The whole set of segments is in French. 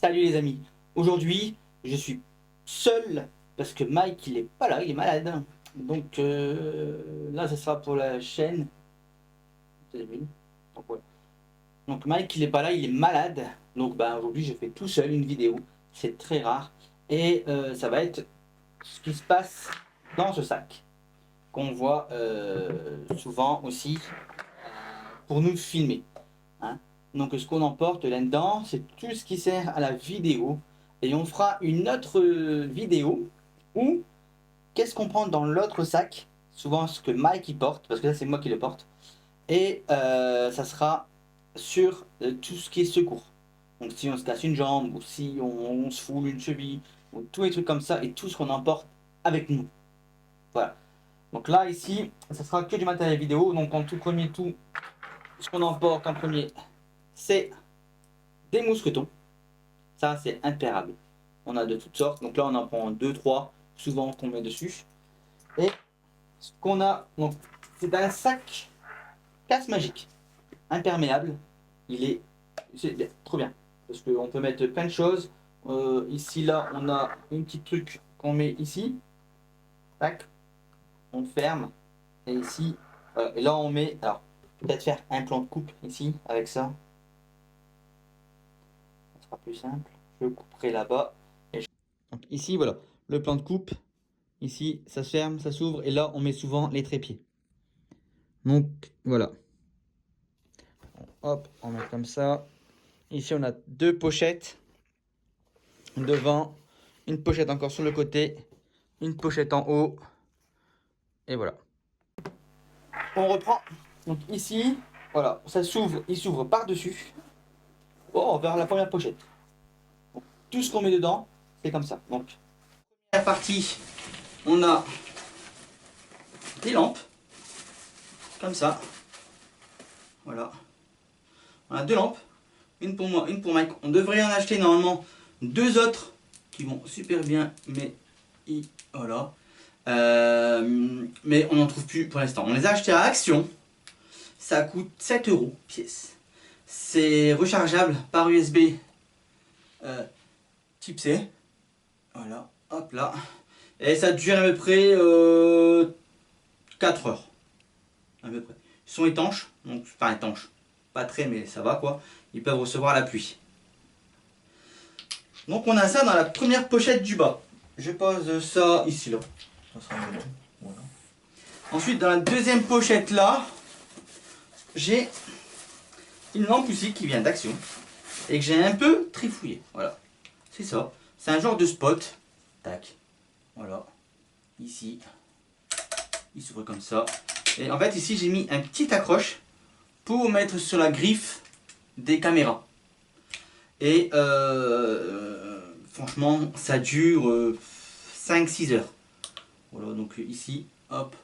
Salut les amis, aujourd'hui je suis seul parce que Mike il est pas là, il est malade. Donc là ça sera pour la chaîne. Vous avez vu. Donc, voilà. Donc Mike il est pas là, il est malade. Donc aujourd'hui je fais tout seul une vidéo, c'est très rare. Et ça va être ce qui se passe dans ce sac qu'on voit souvent aussi pour nous filmer, hein. Donc ce qu'on emporte là-dedans, c'est tout ce qui sert à la vidéo. Et on fera une autre vidéo où qu'est-ce qu'on prend dans l'autre sac, souvent ce que Mike il porte, parce que là c'est moi qui le porte. Et ça sera sur tout ce qui est secours. Donc si on se casse une jambe, ou si on se foule une cheville, ou tous les trucs comme ça, et tout ce qu'on emporte avec nous. Voilà. Donc là ici, ça sera que du matériel vidéo. Donc en tout premier, tout ce qu'on emporte en premier, c'est des mousquetons. Ça, c'est impérable. On a de toutes sortes. Donc là, on en prend 2, 3, souvent qu'on met dessus. Et ce qu'on a, donc, c'est un sac casse magique, imperméable. C'est bien, trop bien. Parce qu'on peut mettre plein de choses. Ici, là, on a une petite truc qu'on met ici. Tac, on ferme. Et ici, voilà. Et là, on met, alors, peut-être faire un plan de coupe ici, avec ça. Ça sera plus simple. Je couperai là-bas. Donc ici, voilà, le plan de coupe. Ici, ça se ferme, ça s'ouvre. Et là, on met souvent les trépieds. Donc, voilà. Hop, on met comme ça. Ici, on a deux pochettes. Devant, une pochette encore sur le côté. Une pochette en haut. Et voilà. On reprend. Donc ici, voilà, ça s'ouvre. Il s'ouvre par-dessus. Oh, vers la première pochette. Donc, tout ce qu'on met dedans, c'est comme ça. Donc, première partie, on a des lampes. Comme ça. Voilà. On a deux lampes. Une pour moi, une pour Mike. On devrait en acheter normalement deux autres qui vont super bien. Mais voilà. Mais on n'en trouve plus pour l'instant. On les a achetés à Action. Ça coûte 7 € pièce. C'est rechargeable par USB type C. Voilà. Hop là. Et ça dure à peu près 4 heures. À peu près. Ils sont étanches. Donc, enfin étanches. Pas très, mais ça va quoi. Ils peuvent recevoir la pluie. Donc on a ça dans la première pochette du bas. Je pose ça ici là. Ça sera mieux. Voilà. Ensuite dans la deuxième pochette là, j'ai une lampe aussi qui vient d'Action et que j'ai un peu trifouillé. Voilà. C'est ça. C'est un genre de spot. Tac. Voilà. Ici. Il s'ouvre comme ça. Et en fait ici j'ai mis un petit accroche pour mettre sur la griffe des caméras. Et franchement, ça dure 5-6 heures. Voilà, donc ici, hop,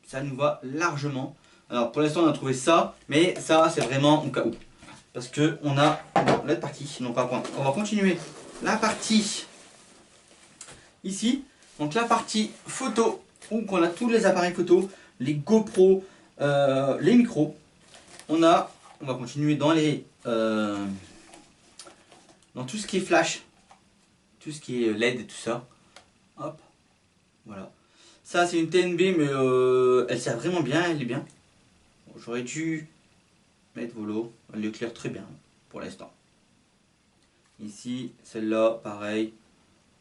ça nous va largement. Alors pour l'instant, on a trouvé ça, mais ça, c'est vraiment au cas où. Parce que on a l'autre partie. Donc on va continuer la partie ici. Donc la partie photo, où on a tous les appareils photo, les GoPro, les micros. On va continuer dans les dans tout ce qui est flash, tout ce qui est LED et tout ça. Hop, voilà. Ça c'est une TNB mais elle sert vraiment bien, elle est bien. Bon, j'aurais dû mettre volo, elle éclaire très bien pour l'instant. Ici, celle-là, pareil.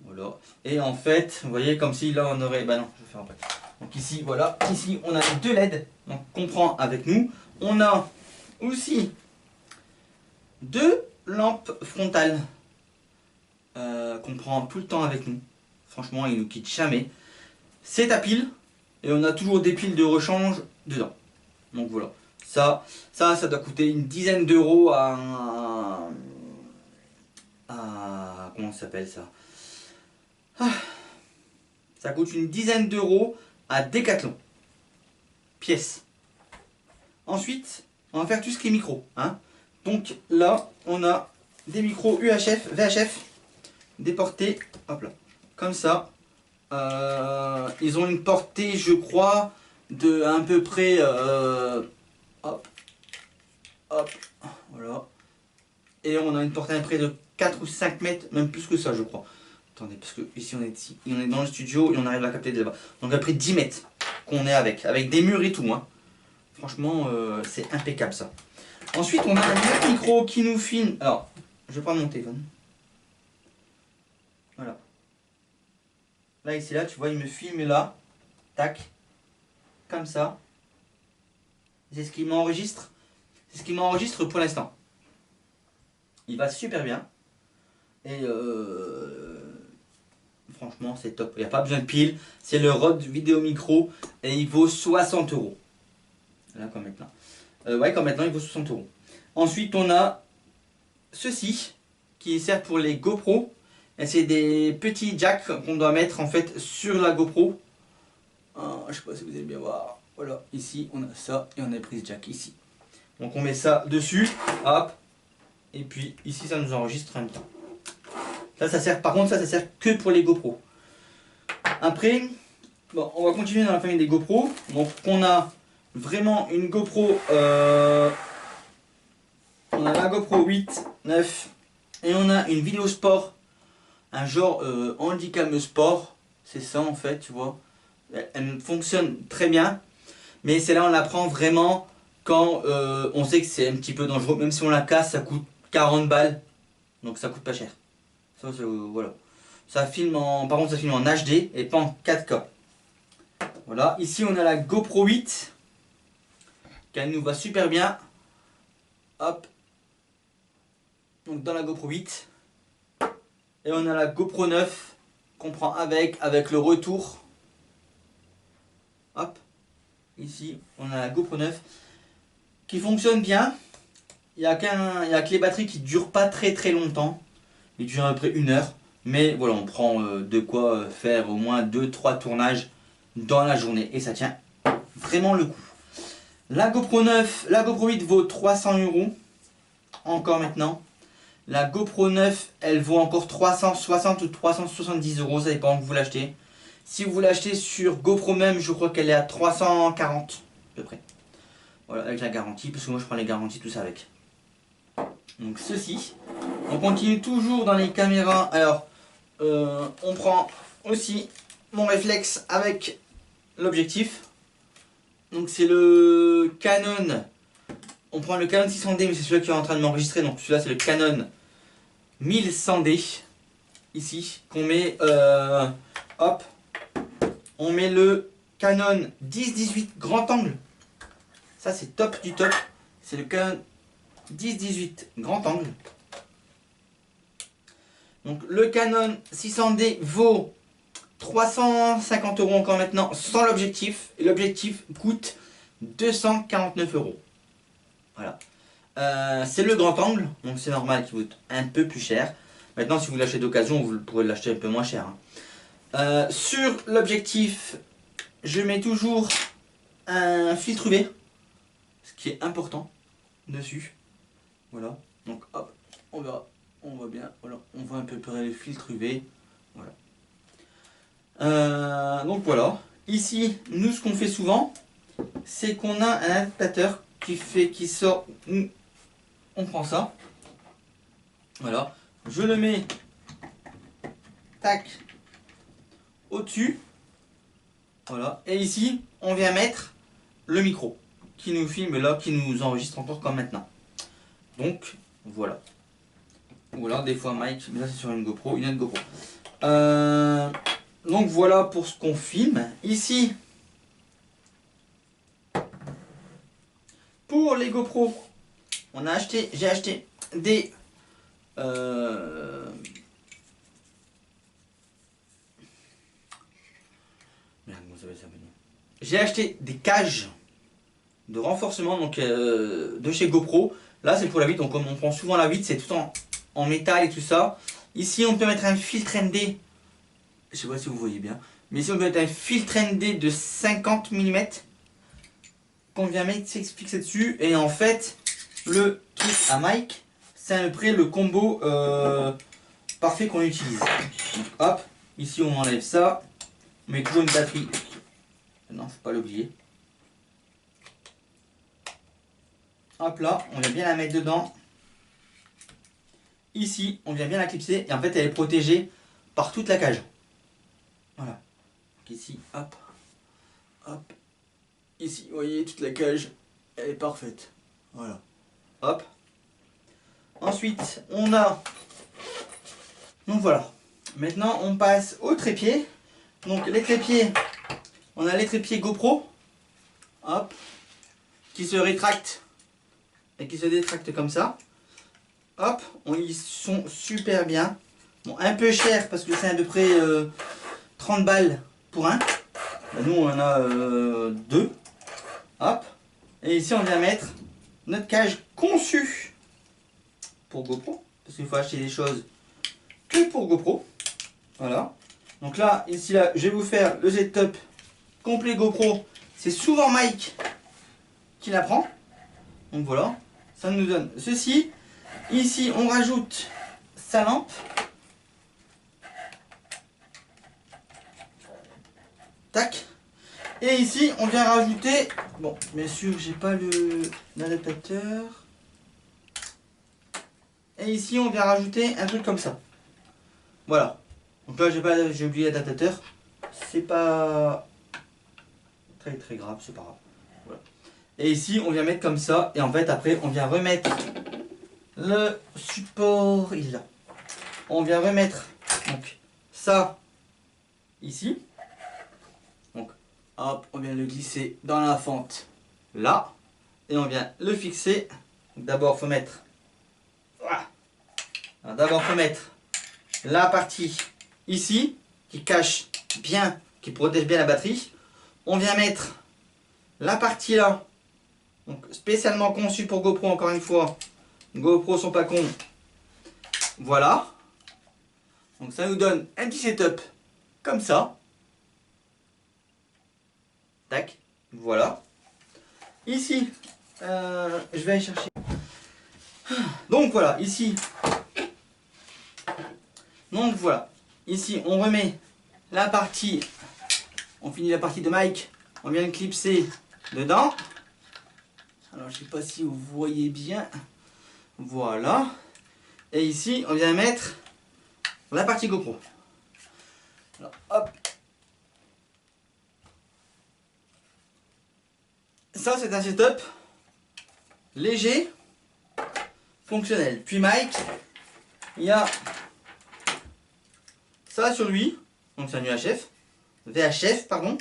Voilà. Et en fait, vous voyez comme si là on aurait... Bah non, je vais faire après. Donc ici, voilà. Ici, on a deux LED. Donc qu'on prend avec nous. On a aussi deux lampes frontales qu'on prend tout le temps avec nous. Franchement, ils nous quittent jamais. C'est à pile et on a toujours des piles de rechange dedans. Donc voilà. Ça doit coûter une dizaine d'euros comment ça s'appelle ça, ça coûte une dizaine d'euros à Decathlon. Pièce. Ensuite, on va faire tout ce qui est micro. Hein. Donc là, on a des micros UHF, VHF, des portées, hop là, comme ça. Ils ont une portée, je crois, de à peu près, hop, hop, voilà, Et on a une portée à peu près de 4 ou 5 mètres, même plus que ça je crois. Attendez, parce que ici on est dans le studio et on arrive à capter de là-bas. Donc à peu près 10 mètres qu'on est avec des murs et tout. Hein. Franchement, c'est impeccable ça. Ensuite, on a un autre micro qui nous filme. Alors, je vais prendre mon téléphone. Voilà. Là, ici, là, tu vois, il me filme là. Tac. Comme ça. C'est ce qui m'enregistre. C'est ce qui m'enregistre pour l'instant. Il va super bien. Et franchement, c'est top. Il n'y a pas besoin de pile. C'est le Rode Vidéo Micro. Et il vaut 60 €. Là, comme maintenant. Ouais, comme maintenant, il vaut 60 €. Ensuite, on a ceci qui sert pour les GoPro. Et c'est des petits jacks qu'on doit mettre en fait sur la GoPro. Je sais pas si vous allez bien voir. Voilà, ici on a ça et on a prise jack ici. Donc on met ça dessus, hop. Et puis ici ça nous enregistre en même temps. Ça sert, par contre ça sert que pour les GoPro. Après, bon, on va continuer dans la famille des GoPro. Donc on a vraiment une GoPro. On a la GoPro 8, 9 et on a une vidéo sport. Un genre handicap sport, c'est ça en fait, tu vois. Elle fonctionne très bien, mais celle-là on la prend vraiment quand on sait que c'est un petit peu dangereux. Même si on la casse, ça coûte 40 balles, donc ça coûte pas cher. Ça, voilà. Ça filme en, par contre, ça filme en HD et pas en 4K. Voilà. Ici on a la GoPro 8, qui nous va super bien. Hop. Donc dans la GoPro 8. Et on a la GoPro 9 qu'on prend avec le retour. Hop. Ici, on a la GoPro 9 qui fonctionne bien. Il n'y a que les batteries qui ne durent pas très longtemps. Ils durent à peu près 1 heure. Mais voilà, on prend de quoi faire au moins 2-3 tournages dans la journée. Et ça tient vraiment le coup. La GoPro 9, la GoPro 8 vaut 300 € encore maintenant. La GoPro 9, elle vaut encore 360 ou 370 €, ça dépend où vous l'achetez. Si vous l'achetez sur GoPro même, je crois qu'elle est à 340 à peu près. Voilà, avec la garantie, parce que moi je prends les garanties, tout ça avec. Donc ceci. On continue toujours dans les caméras. Alors, on prend aussi mon réflexe avec l'objectif. Donc c'est le Canon. On prend le Canon 600D, mais c'est celui qui est en train de m'enregistrer. Donc celui-là c'est le Canon 1100D. Ici, qu'on met, hop, on met le Canon 10-18 grand angle. Ça c'est top du top. C'est le Canon 10-18 grand angle. Donc le Canon 600D vaut 350 € encore maintenant sans l'objectif. Et l'objectif coûte 249 €. Voilà. C'est le grand angle, donc c'est normal qu'il coûte un peu plus cher. Maintenant si vous l'achetez d'occasion, vous pourrez l'acheter un peu moins cher. Hein. Sur l'objectif, je mets toujours un filtre UV, ce qui est important dessus. Voilà. Donc hop, on verra. On voit bien, voilà, on voit à peu près les filtres UV. Voilà. Donc voilà. Ici, nous ce qu'on fait souvent, c'est qu'on a un adaptateur qui sort. On prend ça. Voilà. Je le mets tac au-dessus. Voilà. Et ici, on vient mettre le micro qui nous filme là, qui nous enregistre encore comme maintenant. Donc voilà. Voilà, des fois Mike, mais là c'est sur une GoPro, une autre GoPro. Donc voilà pour ce qu'on filme. Ici, pour les GoPro, j'ai acheté des j'ai acheté des cages de renforcement donc de chez GoPro. Là c'est pour la 8, donc comme on prend souvent la 8, c'est tout en métal et tout ça. Ici on peut mettre un filtre ND, je sais pas si vous voyez bien, mais ici on peut mettre un filtre ND de 50 mm qu'on vient mettre fixer dessus. Et en fait le truc à Mike, c'est à peu près le combo parfait qu'on utilise. Donc, hop, ici on enlève ça, on met toujours une batterie. Non, faut pas l'oublier. Hop là, on va bien la mettre dedans. ici, on vient bien la clipser et en fait elle est protégée par toute la cage. Voilà. Donc ici, hop, hop. Ici, vous voyez, toute la cage, elle est parfaite. Voilà. Hop. Ensuite, on a... Donc voilà. Maintenant, on passe au trépied. Donc les trépieds, on a les trépieds GoPro. Hop. Qui se rétractent et qui se détractent comme ça. Hop. Ils sont super bien. Bon, un peu cher parce que c'est à peu près 30 balles pour un. Nous, on en a deux. Hop. Et ici, on vient mettre notre cage conçue pour GoPro. Parce qu'il faut acheter des choses que pour GoPro. Voilà. Donc là, ici, là, je vais vous faire le setup complet GoPro. C'est souvent Mike qui la prend. Donc voilà. Ça nous donne ceci. Ici, on rajoute sa lampe. Tac. Et ici, on vient rajouter... Bon, bien sûr, j'ai pas l'adaptateur. Et ici, on vient rajouter un truc comme ça. Voilà. Donc là, j'ai oublié l'adaptateur. C'est pas très très grave, c'est pas grave. Voilà. Et ici, on vient mettre comme ça. Et en fait, après, on vient remettre le support. Il est là. On vient remettre donc ça ici. Donc, hop, on vient le glisser dans la fente là. Et on vient le fixer. D'abord, il faut mettre... Voilà. D'abord, il faut mettre la partie ici, qui cache bien, qui protège bien la batterie. On vient mettre la partie là, donc spécialement conçue pour GoPro, encore une fois. GoPro sont pas cons. Voilà. Donc ça nous donne un petit setup comme ça. Tac. Voilà. Ici, je vais aller chercher. Donc voilà, ici. Donc voilà. Ici, on remet la partie. On finit la partie de Mike. On vient le clipser dedans. Alors, je ne sais pas si vous voyez bien. Voilà. Et ici, on vient mettre la partie GoPro. Alors, hop. Ça, c'est un setup léger, fonctionnel. Puis Mike, il y a ça sur lui. Donc, c'est un UHF. VHF, pardon.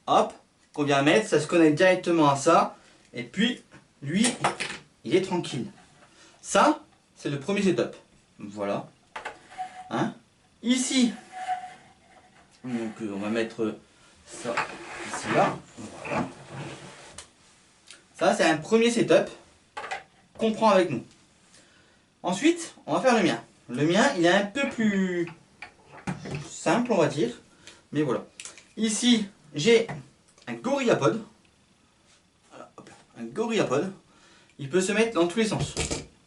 Hop. Qu'on vient mettre. Ça se connecte directement à ça. Et puis, lui, il est tranquille. Ça, c'est le premier setup. Voilà. Hein? Ici, donc on va mettre ça ici là. Voilà. Ça, c'est un premier setup qu'on prend avec nous. Ensuite, on va faire le mien. Le mien, il est un peu plus simple, on va dire. Mais voilà. Ici, j'ai un GorillaPod. Voilà, hop, un GorillaPod. Il peut se mettre dans tous les sens.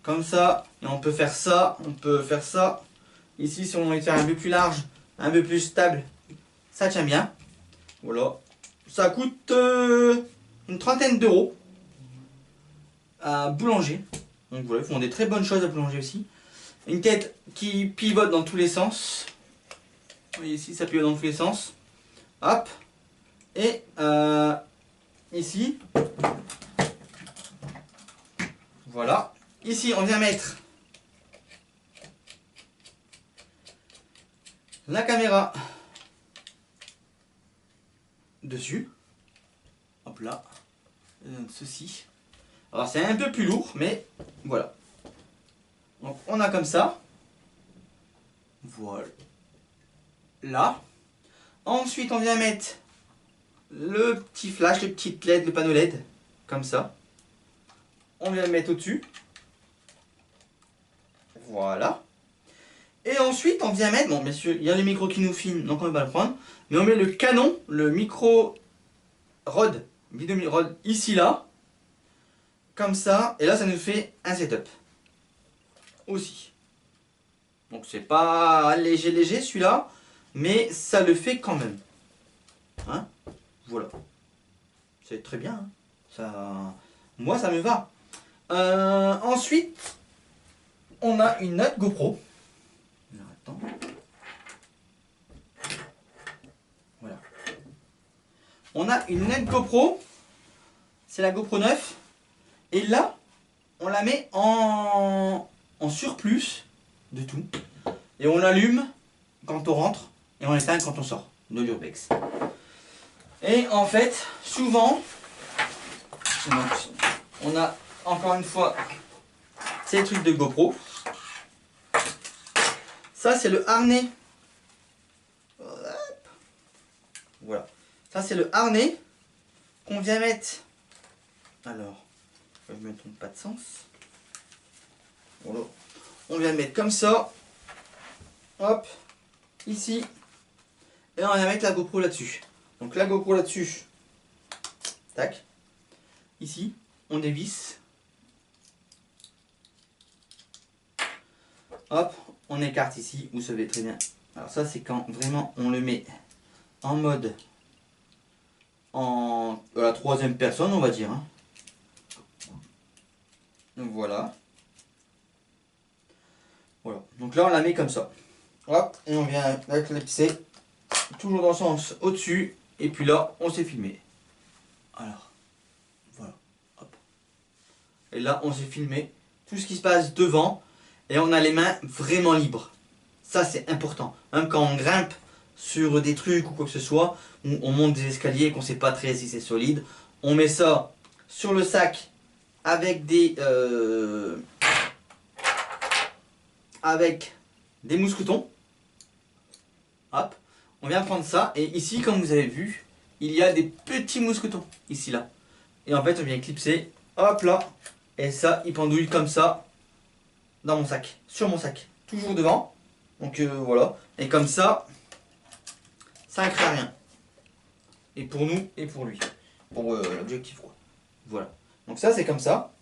Comme ça, et on peut faire ça, on peut faire ça. Ici, si on a envie de faire un peu plus large, un peu plus stable, ça tient bien. Voilà. Ça coûte une trentaine d'euros à Boulanger. Donc voilà, ils font des très bonnes choses à Boulanger aussi. Une tête qui pivote dans tous les sens. Vous voyez ici, ça pivote dans tous les sens. Hop. Et ici. Voilà. Ici, on vient mettre la caméra dessus. Hop là. Ceci. Alors c'est un peu plus lourd, mais voilà. Donc on a comme ça. Voilà. Là. Ensuite, on vient mettre le petit flash, le petit LED, le panneau LED. Comme ça. On vient le mettre au-dessus. Voilà. Et ensuite, on vient mettre, bon, messieurs, il y a le micro qui nous filme, donc on va pas le prendre. Mais on met le canon, le micro Rode, vidéo Rode, ici, là. Comme ça. Et là, ça nous fait un setup. Aussi. Donc, c'est pas léger, léger, celui-là. Mais ça le fait quand même. Hein? Voilà. C'est très bien. Hein. Ça... Moi, ça me va. Ensuite, on a une autre GoPro. Alors, attends. Voilà. On a une autre GoPro. C'est la GoPro 9. Et là, on la met en surplus de tout. Et on l'allume quand on rentre. Et on l'éteint quand on sort de l'urbex. Et en fait, souvent, donc, on a encore une fois ces trucs de GoPro. Ça, c'est le harnais. Voilà. Ça, c'est le harnais qu'on vient mettre. Alors, je ne me trompe pas de sens. Voilà. On vient mettre comme ça. Hop. Ici. Et on vient mettre la GoPro là-dessus. Donc la GoPro là-dessus. Tac. Ici, on dévisse. Hop, on écarte ici, vous savez très bien. Alors ça c'est quand vraiment on le met en mode en la troisième personne, on va dire. Hein. Donc voilà. Voilà. Donc là on la met comme ça. Hop, et on vient la clipser toujours dans le sens au-dessus. Et puis là, on s'est filmé. Alors, voilà. Hop. Et là, on s'est filmé tout ce qui se passe devant. Et on a les mains vraiment libres. Ça, c'est important. Même quand on grimpe sur des trucs ou quoi que ce soit, ou on monte des escaliers et qu'on ne sait pas très si c'est solide, on met ça sur le sac avec des mousquetons. Hop. On vient prendre ça. Et ici, comme vous avez vu, il y a des petits mousquetons. Ici, là. Et en fait, on vient clipser. Hop là. Et ça, il pendouille comme ça. Dans mon sac, sur mon sac, toujours devant. Donc voilà, et comme ça, ça ne crée rien. Et pour nous, et pour lui, pour l'objectif quoi. Voilà, donc ça c'est comme ça.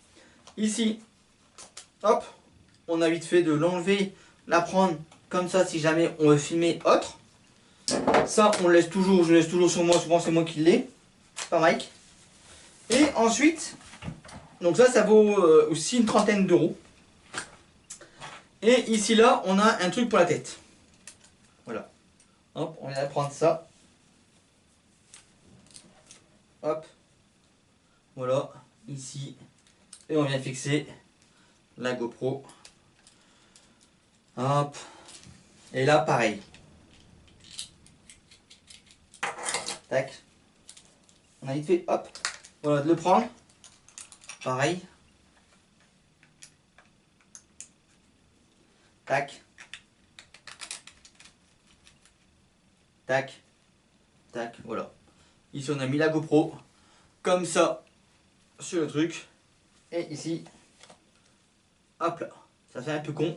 Ici, hop, on a vite fait de l'enlever, la prendre comme ça si jamais on veut filmer autre. Ça on le laisse toujours, je le laisse toujours sur moi, souvent c'est moi qui l'ai, pas Mike. Et ensuite, donc ça vaut aussi une trentaine d'euros. Et ici là, on a un truc pour la tête. Voilà. Hop, on vient prendre ça. Hop. Voilà, ici. Et on vient fixer la GoPro. Hop. Et là, pareil. Tac. On a vite fait, hop. Voilà, de le prendre. Pareil. Tac. Tac. Tac. Voilà. Ici, on a mis la GoPro. Comme ça. Sur le truc. Et ici. Hop là. Ça fait un peu con.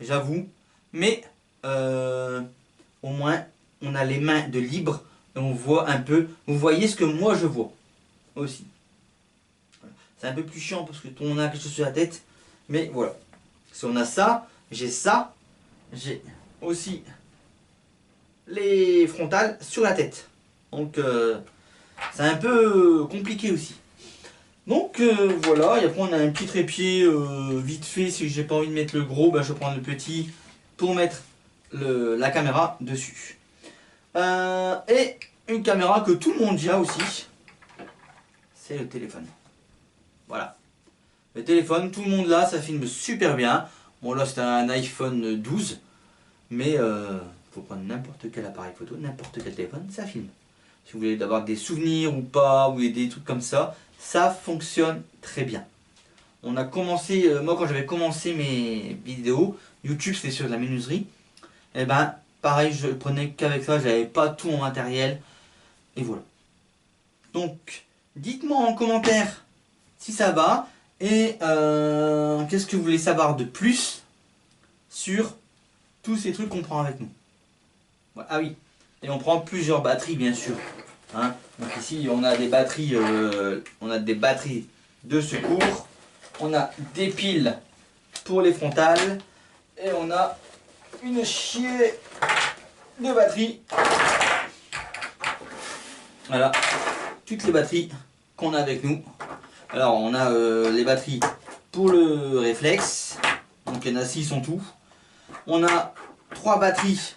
J'avoue. Mais. Au moins. On a les mains de libre. Et on voit un peu. Vous voyez ce que moi je vois. Aussi. Voilà. C'est un peu plus chiant parce que on a quelque chose sur la tête. Mais voilà. Si on a ça. J'ai ça, j'ai aussi les frontales sur la tête. Donc c'est un peu compliqué aussi. Donc voilà, et après on a un petit trépied vite fait. Si j'ai pas envie de mettre le gros, ben, je prends le petit pour mettre la caméra dessus. Et une caméra que tout le monde a aussi, c'est le téléphone. Voilà. Le téléphone, tout le monde l'a, ça filme super bien. Bon là c'est un iPhone 12, mais faut prendre n'importe quel appareil photo, n'importe quel téléphone, ça filme. Si vous voulez avoir des souvenirs ou pas, ou des trucs comme ça, ça fonctionne très bien. On a commencé, moi quand j'avais commencé mes vidéos, YouTube c'était sur de la menuiserie, et ben pareil je prenais qu'avec ça, j'avais pas tout en matériel, et voilà. Donc dites-moi en commentaire si ça va. Et qu'est-ce que vous voulez savoir de plus sur tous ces trucs qu'on prend avec nous? Ah oui, et on prend plusieurs batteries bien sûr. Hein. Donc ici on a des batteries, de secours, on a des piles pour les frontales et on a une chier de batteries. Voilà, toutes les batteries qu'on a avec nous. Alors on a les batteries pour le réflexe, donc Donc il y en a 6 en tout. On a 3 batteries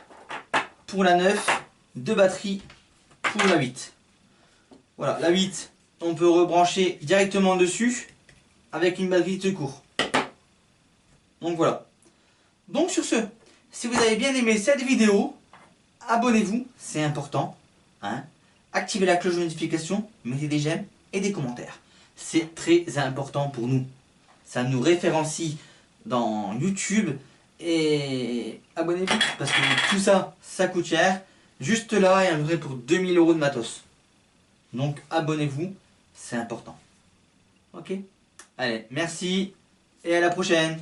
pour la 9, 2 batteries pour la 8. Voilà, la 8, on peut rebrancher directement dessus avec une batterie de secours. Donc voilà. Donc sur ce, si vous avez bien aimé cette vidéo, abonnez-vous, c'est important. Hein. Activez la cloche de notification, mettez des j'aime et des commentaires. C'est très important pour nous. Ça nous référencie dans YouTube. Et abonnez-vous parce que tout ça, ça coûte cher. Juste là, il y a un vrai pour 2000 € de matos. Donc abonnez-vous, c'est important. Ok? Allez, merci et à la prochaine.